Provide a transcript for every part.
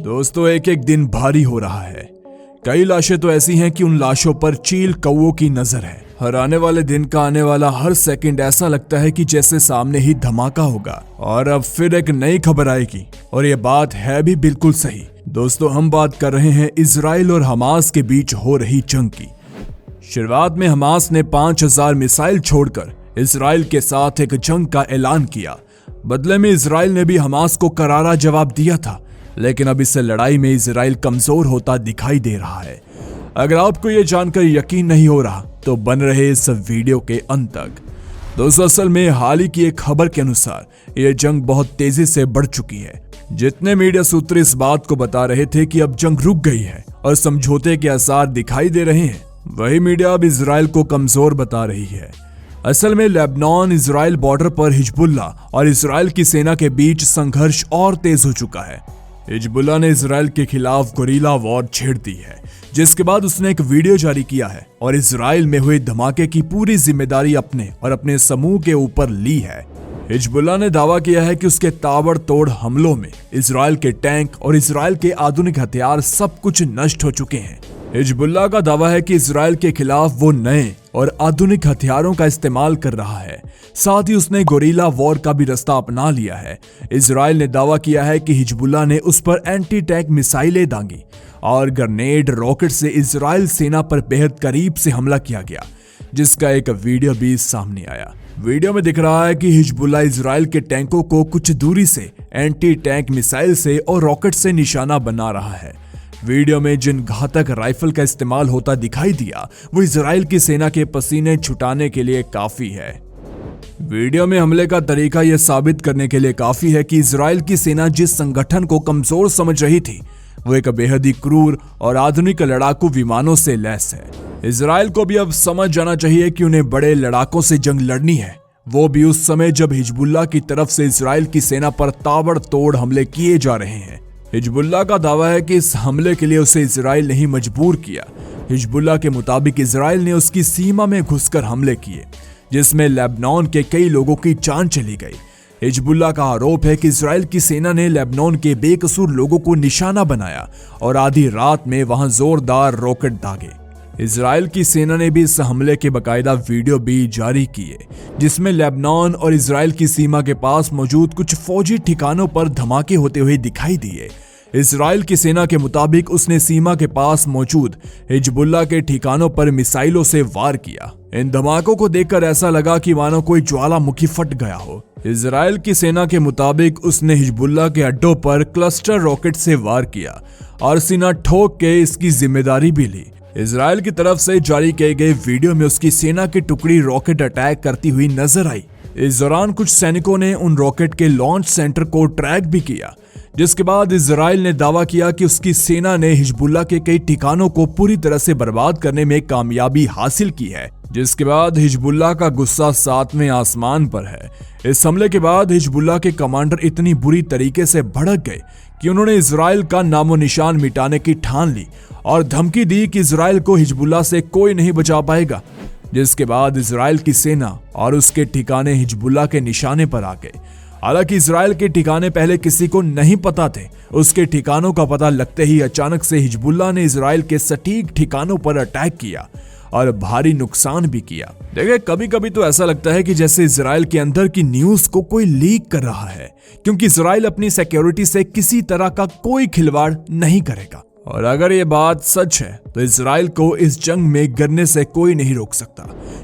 दोस्तों, एक एक दिन भारी हो रहा है। कई लाशें तो ऐसी हैं कि उन लाशों पर चील कौओं की नजर है। हर आने वाले दिन का आने वाला हर सेकंड ऐसा लगता है कि जैसे सामने ही धमाका होगा और अब फिर एक नई खबर आएगी। और ये बात है भी बिल्कुल सही। दोस्तों, हम बात कर रहे हैं इजराइल और हमास के बीच हो रही जंग की। शुरुआत में हमास ने 5000 मिसाइल छोड़कर इजराइल के साथ एक जंग का ऐलान किया। बदले में इजराइल ने भी हमास को करारा जवाब दिया था, लेकिन अब इस लड़ाई में इजराइल कमजोर होता दिखाई दे रहा है। अगर आपको यह जानकर यकीन नहीं हो रहा तो बन रहे इस वीडियो के अंत तक। दोस्तों, असल में हाल ही की एक खबर के अनुसार यह जंग बहुत तेजी से बढ़ चुकी है। जितने मीडिया सूत्र इस बात को बता रहे थे कि अब जंग रुक गई है और समझौते के आसार दिखाई दे रहे हैं, वही मीडिया अब इजराइल को कमजोर बता रही है। असल में लेबनान इजराइल बॉर्डर पर हिजबुल्ला और इजराइल की सेना के बीच संघर्ष और तेज हो चुका है। हिजबुल्ला ने इजराइल के खिलाफ गोरिल्ला वॉर छेड़ दी है, जिसके बाद उसने एक वीडियो जारी किया है और इजराइल में हुए धमाके की पूरी जिम्मेदारी अपने और अपने समूह के ऊपर ली है। हिजबुल्ला ने दावा किया है कि उसके ताबड़तोड़ हमलों में इजराइल के टैंक और इजराइल के आधुनिक हथियार सब कुछ नष्ट हो चुके हैं। हिजबुल्ला का दावा है कि इजराइल के खिलाफ वो नए और आधुनिक हथियारों का इस्तेमाल कर रहा है। साथ ही उसने गोरिल्ला वॉर का भी रास्ता अपना लिया है। इजराइल ने दावा किया है कि हिजबुल्ला ने उस पर एंटी टैंक मिसाइलें दांगी और ग्रेनेड रॉकेट से इजराइल सेना पर बेहद करीब से हमला किया गया, जिसका एक वीडियो भी सामने आया। वीडियो में दिख रहा है कि हिजबुल्ला इजराइल के टैंकों को कुछ दूरी से एंटी टैंक मिसाइल से और रॉकेट से निशाना बना रहा है। वीडियो में जिन घातक राइफल का इस्तेमाल होता दिखाई दिया, वो इजराइल की सेना के पसीने छुटाने के लिए काफी है। वीडियो में हमले का तरीका यह साबित करने के लिए काफी है कि इजराइल की सेना जिस संगठन को कमजोर समझ रही थी, वो एक बेहद ही क्रूर और आधुनिक लड़ाकू विमानों से लैस है। इजराइल को भी अब समझ जाना चाहिए कि उन्हें बड़े लड़ाकों से जंग लड़नी है, वो भी उस समय जब हिजबुल्ला की तरफ से इजराइल की सेना पर ताबड़तोड़ हमले किए जा रहे हैं। हिजबुल्ला का दावा है कि इस हमले के लिए उसे इजराइल ने ही मजबूर किया। हिजबुल्ला के मुताबिक इजराइल ने उसकी सीमा में घुसकर हमले किए, जिसमें लेबनान के कई लोगों की जान चली गई। हिजबुल्ला का आरोप है कि इजराइल की सेना ने लेबनान के बेकसूर लोगों को निशाना बनाया और आधी रात में वहां जोरदार रॉकेट दागे। इजराइल की सेना ने भी इस हमले के बाकायदा वीडियो भी जारी किए, जिसमें लेबनान और इजराइल की सीमा के पास मौजूद कुछ फौजी ठिकानों पर धमाके होते हुए दिखाई दिए। इजराइल की सेना के मुताबिक उसने सीमा के पास मौजूद हिजबुल्ला के ठिकानों पर मिसाइलों से वार किया। इन धमाकों को देखकर ऐसा लगा कि मानो कोई ज्वालामुखी फट गया हो। इजराइल की सेना के मुताबिक उसने हिजबुल्ला के अड्डों पर क्लस्टर रॉकेट से वार किया और सीना ठोक के इसकी जिम्मेदारी भी ली। इजराइल की तरफ से जारी किए गए वीडियो में उसकी सेना की टुकड़ी रॉकेट अटैक करती हुई नजर आई। इस दौरान कुछ सैनिकों ने उन रॉकेट के लॉन्च सेंटर को ट्रैक भी किया, जिसके बाद इजराइल ने दावा किया कि उसकी सेना ने हिजबुल्ला के कई ठिकानों को पूरी तरह से बर्बाद करने में कामयाबी हासिल की है, जिसके बाद हिजबुल्ला का गुस्सा 7वें आसमान पर है। इस हमले के बाद हिजबुल्ला के कमांडर इतनी बुरी तरीके से भड़क गए कि उन्होंने इजराइल का नामो निशान मिटाने की ठान ली और धमकी दी कि इजराइल को हिजबुल्ला से कोई नहीं बचा पाएगा। जिसके बाद इजराइल की सेना और उसके ठिकाने हिजबुल्ला के निशाने पर आ गए। हालांकि इजराइल के ठिकाने पहले किसी को नहीं पता थे। उसके ठिकानों का पता लगते ही अचानक से हिजबुल्ला ने इजराइल के सटीक ठिकानों पर अटैक किया और भारी नुकसान भी किया। देखिए, कभी कभी तो ऐसा लगता है कि जैसे इजराइल के अंदर की न्यूज को कोई लीक कर रहा है, क्योंकि इजराइल अपनी सिक्योरिटी से किसी तरह का कोई खिलवाड़ नहीं करेगा। और अगर ये बात सच है तो इजराइल को इस जंग में गिरने से कोई नहीं रोक सकता,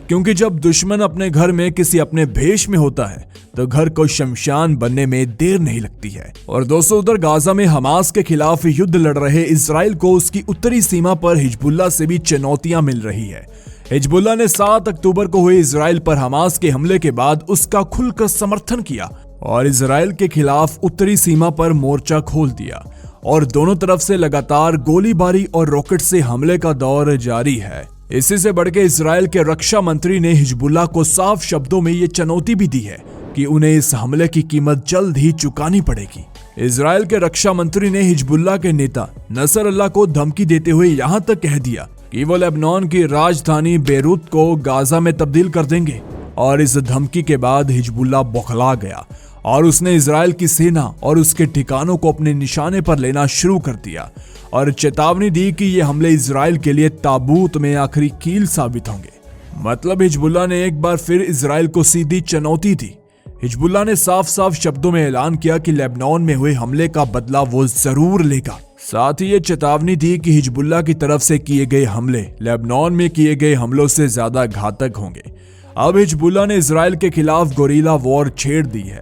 क्योंकि जब दुश्मन अपने घर में किसी अपने भेष में होता है तो घर को शमशान बनने में देर नहीं लगती है। और दोस्तों, उधर गाजा में हमास के खिलाफ युद्ध लड़ रहे इजराइल को उसकी उत्तरी सीमा पर हिजबुल्ला से भी चुनौतियां मिल रही है। हिजबुल्ला ने 7 अक्टूबर को हुए इजराइल पर हमास के हमले के बाद उसका खुलकर समर्थन किया और इजराइल के खिलाफ उत्तरी सीमा पर मोर्चा खोल दिया और दोनों तरफ से लगातार गोलीबारी और रॉकेट से हमले का दौर जारी है। इसी से बढ़कर इजराइल के रक्षा मंत्री ने हिजबुल्ला को साफ शब्दों में ये चुनौती भी दी है कि उन्हें इस हमले की कीमत जल्द ही चुकानी पड़ेगी। इजराइल के रक्षा मंत्री ने हिजबुल्ला के नेता नसरअल्लाह को धमकी देते हुए यहां तक कह दिया कि वो लेबनान की राजधानी बेरूत को गाजा में तब्दील कर देंगे और इस धमकी के बाद हिजबुल्लाह बौखला गया और उसने इजराइल की सेना और उसके ठिकानों को अपने निशाने पर लेना शुरू कर दिया और चेतावनी दी कि ये हमले इजराइल के लिए ताबूत में आखिरी कील साबित होंगे। मतलब हिजबुल्लाह ने एक बार फिर इजराइल को सीधी चुनौती दी। हिजबुल्लाह ने साफ साफ शब्दों में ऐलान किया कि लेबनान में हुए हमले का बदला वो जरूर लेगा। साथ ही ये चेतावनी दी कि हिजबुल्लाह की तरफ से किए गए हमले लेबनान में किए गए हमलों से ज्यादा घातक होंगे। अब हिजबुल्लाह ने इजराइल के खिलाफ गोरिल्ला वॉर छेड़ दी है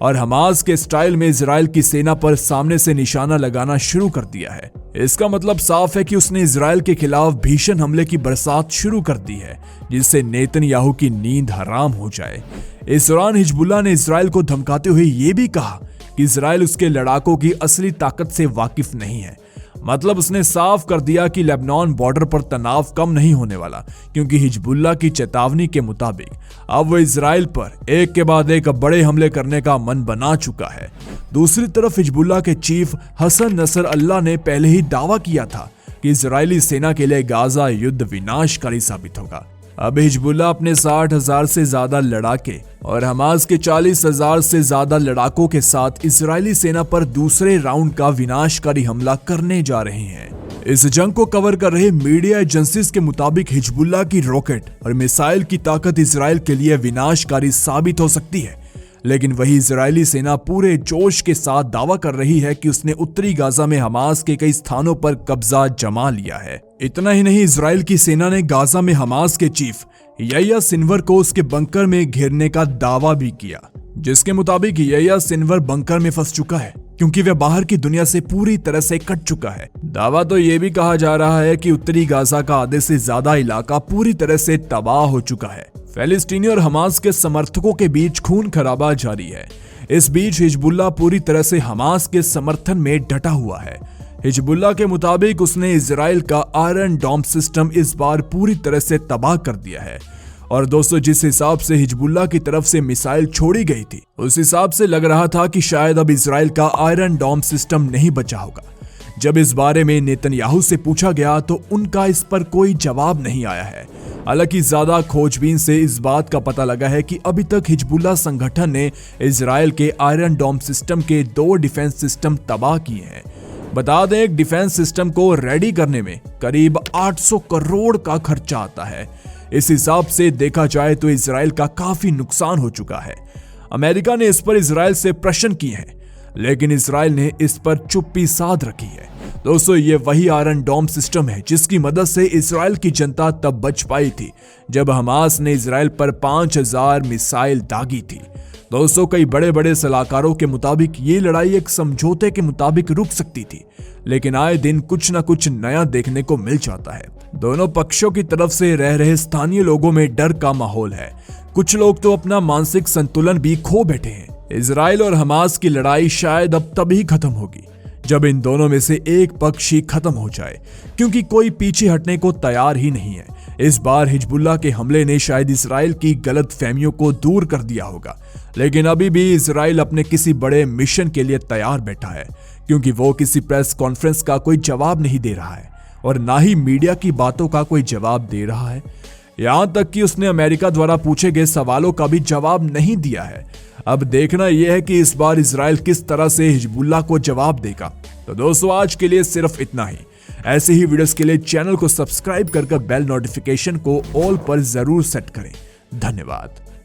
और हमास के स्टाइल में इजराइल की सेना पर सामने से निशाना लगाना शुरू कर दिया है। इसका मतलब साफ है कि उसने इजराइल के खिलाफ भीषण हमले की बरसात शुरू कर दी है, जिससे नेतन्याहू की नींद हराम हो जाए। इस दौरान हिजबुल्लाह ने इजराइल को धमकाते हुए ये भी कहा कि इजराइल उसके लड़ाकों की असली ताकत से वाकिफ नहीं है। मतलब उसने साफ कर दिया कि लेबनान बॉर्डर पर तनाव कम नहीं होने वाला, क्योंकि हिजबुल्लाह की चेतावनी के मुताबिक अब वो इजराइल पर एक के बाद एक बड़े हमले करने का मन बना चुका है। दूसरी तरफ हिजबुल्लाह के चीफ हसन नसरअल्लाह ने पहले ही दावा किया था कि इजरायली सेना के लिए गाजा युद्ध विनाशकारी साबित होगा। अब हिजबुल्लाह अपने 60,000 से ज्यादा लड़ाके और हमास के 40,000 से ज्यादा लड़ाकों के साथ इजरायली सेना पर दूसरे राउंड का विनाशकारी हमला करने जा रहे हैं। इस जंग को कवर कर रहे मीडिया एजेंसीज के मुताबिक हिजबुल्लाह की रॉकेट और मिसाइल की ताकत इजराइल के लिए विनाशकारी साबित हो सकती है, लेकिन वही इजरायली सेना पूरे जोश के साथ दावा कर रही है कि उसने उत्तरी गाजा में हमास के कई स्थानों पर कब्जा जमा लिया है। इतना ही नहीं, इजराइल की सेना ने गाजा में हमास के चीफ याह्या सिनवर को उसके बंकर में घेरने का दावा भी किया, जिसके मुताबिक याह्या सिनवर बंकर में फंस चुका है क्योंकि वह बाहर की दुनिया से पूरी तरह से कट चुका है। दावा तो यह भी कहा जा रहा है कि उत्तरी गाजा का आधे से ज्यादा इलाका पूरी तरह से तबाह हो चुका है। फिलिस्तीनी और हमास के समर्थकों के बीच खून खराबा जारी है। इस बीच हिजबुल्लाह पूरी तरह से हमास के समर्थन में डटा हुआ है। हिजबुल्लाह के मुताबिक उसने इजराइल का आयरन डोम सिस्टम इस बार पूरी तरह से तबाह कर दिया है। और दोस्तों, जिस हिसाब से हिजबुल्लाह की तरफ से मिसाइल छोड़ी गई थी, उस हिसाब से लग रहा था कि शायद अब इजराइल का आयरन डोम सिस्टम नहीं बचा होगा। जब इस बारे में नेतन्याहू से पूछा गया तो उनका इस पर कोई जवाब नहीं आया है। हालांकि ज्यादा खोजबीन से इस बात का पता लगा है कि अभी तक हिजबुल्लाह संगठन ने इजराइल के आयरन डोम सिस्टम के 2 डिफेंस सिस्टम तबाह किए हैं। बता दें, एक डिफेंस सिस्टम को रेडी करने में करीब 800 करोड़ का खर्चा आता है। इस हिसाब से देखा जाए तो इजराइल का काफी नुकसान हो चुका है। अमेरिका ने इस पर इजराइल से प्रश्न किए हैं, लेकिन इजराइल ने इस पर चुप्पी साध रखी है। दोस्तों, ये वही आयरन डोम सिस्टम है जिसकी मदद से इजराइल की जनता तब बच पाई थी जब हमास ने इजराइल पर 5000 मिसाइल दागी थी। दोस्तों, कई बड़े बड़े सलाहकारों के मुताबिक ये लड़ाई एक समझौते के मुताबिक रुक सकती थी, लेकिन आए दिन कुछ न कुछ नया देखने को मिल जाता है। दोनों पक्षों की तरफ से रह रहे स्थानीय लोगों में डर का माहौल है। कुछ लोग तो अपना मानसिक संतुलन भी खो बैठे हैं। इजराइल और हमास की लड़ाई शायद अब तभी खत्म होगी जब इन दोनों में से एक पक्ष ही खत्म हो जाए, क्योंकि कोई पीछे हटने को तैयार ही नहीं है। इस बार हिजबुल्लाह के हमले ने शायद इजराइल की गलत फहमियों को दूर कर दिया होगा, लेकिन अभी भी इजराइल अपने किसी बड़े मिशन के लिए तैयार बैठा है, क्योंकि वो किसी प्रेस कॉन्फ्रेंस का कोई जवाब नहीं दे रहा है और ना ही मीडिया की बातों का कोई जवाब दे रहा है। यहां तक कि उसने अमेरिका द्वारा पूछे गए सवालों का भी जवाब नहीं दिया है। अब देखना यह है कि इस बार इजराइल किस तरह से हिजबुल्लाह को जवाब देगा। तो दोस्तों, आज के लिए सिर्फ इतना ही। ऐसे ही वीडियोस के लिए चैनल को सब्सक्राइब कर बेल नोटिफिकेशन को ऑल पर जरूर सेट करें। धन्यवाद।